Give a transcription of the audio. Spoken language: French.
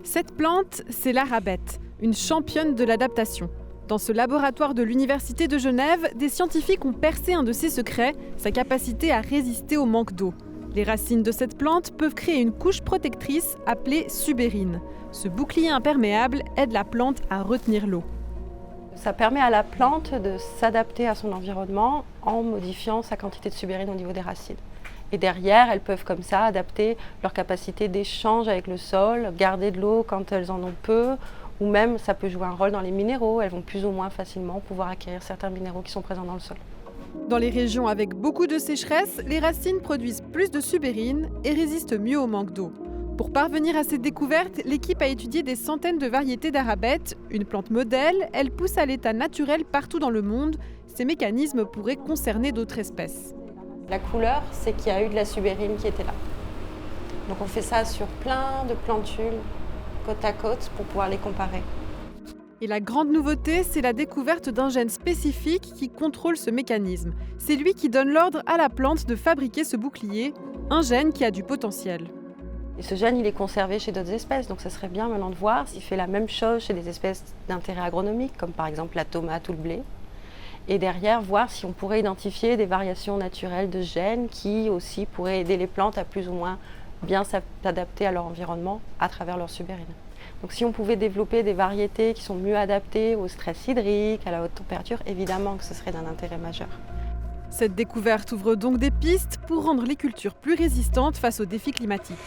Cette plante, c'est l'arabette, une championne de l'adaptation. Dans ce laboratoire de l'Université de Genève, des scientifiques ont percé un de ses secrets, sa capacité à résister au manque d'eau. Les racines de cette plante peuvent créer une couche protectrice appelée subérine. Ce bouclier imperméable aide la plante à retenir l'eau. Ça permet à la plante de s'adapter à son environnement en modifiant sa quantité de subérine au niveau des racines. Et derrière, elles peuvent comme ça adapter leur capacité d'échange avec le sol, garder de l'eau quand elles en ont peu, ou même ça peut jouer un rôle dans les minéraux. Elles vont plus ou moins facilement pouvoir acquérir certains minéraux qui sont présents dans le sol. Dans les régions avec beaucoup de sécheresse, les racines produisent plus de subérine et résistent mieux au manque d'eau. Pour parvenir à cette découverte, l'équipe a étudié des centaines de variétés d'arabette. Une plante modèle, elle pousse à l'état naturel partout dans le monde. Ces mécanismes pourraient concerner d'autres espèces. La couleur, c'est qu'il y a eu de la subérine qui était là. Donc on fait ça sur plein de plantules, côte à côte, pour pouvoir les comparer. Et la grande nouveauté, c'est la découverte d'un gène spécifique qui contrôle ce mécanisme. C'est lui qui donne l'ordre à la plante de fabriquer ce bouclier, un gène qui a du potentiel. Et ce gène, il est conservé chez d'autres espèces, donc ça serait bien maintenant de voir s'il fait la même chose chez des espèces d'intérêt agronomique, comme par exemple la tomate ou le blé. Et derrière, voir si on pourrait identifier des variations naturelles de gènes qui aussi pourraient aider les plantes à plus ou moins bien s'adapter à leur environnement à travers leur subérine. Donc si on pouvait développer des variétés qui sont mieux adaptées au stress hydrique, à la haute température, évidemment que ce serait d'un intérêt majeur. Cette découverte ouvre donc des pistes pour rendre les cultures plus résistantes face aux défis climatiques.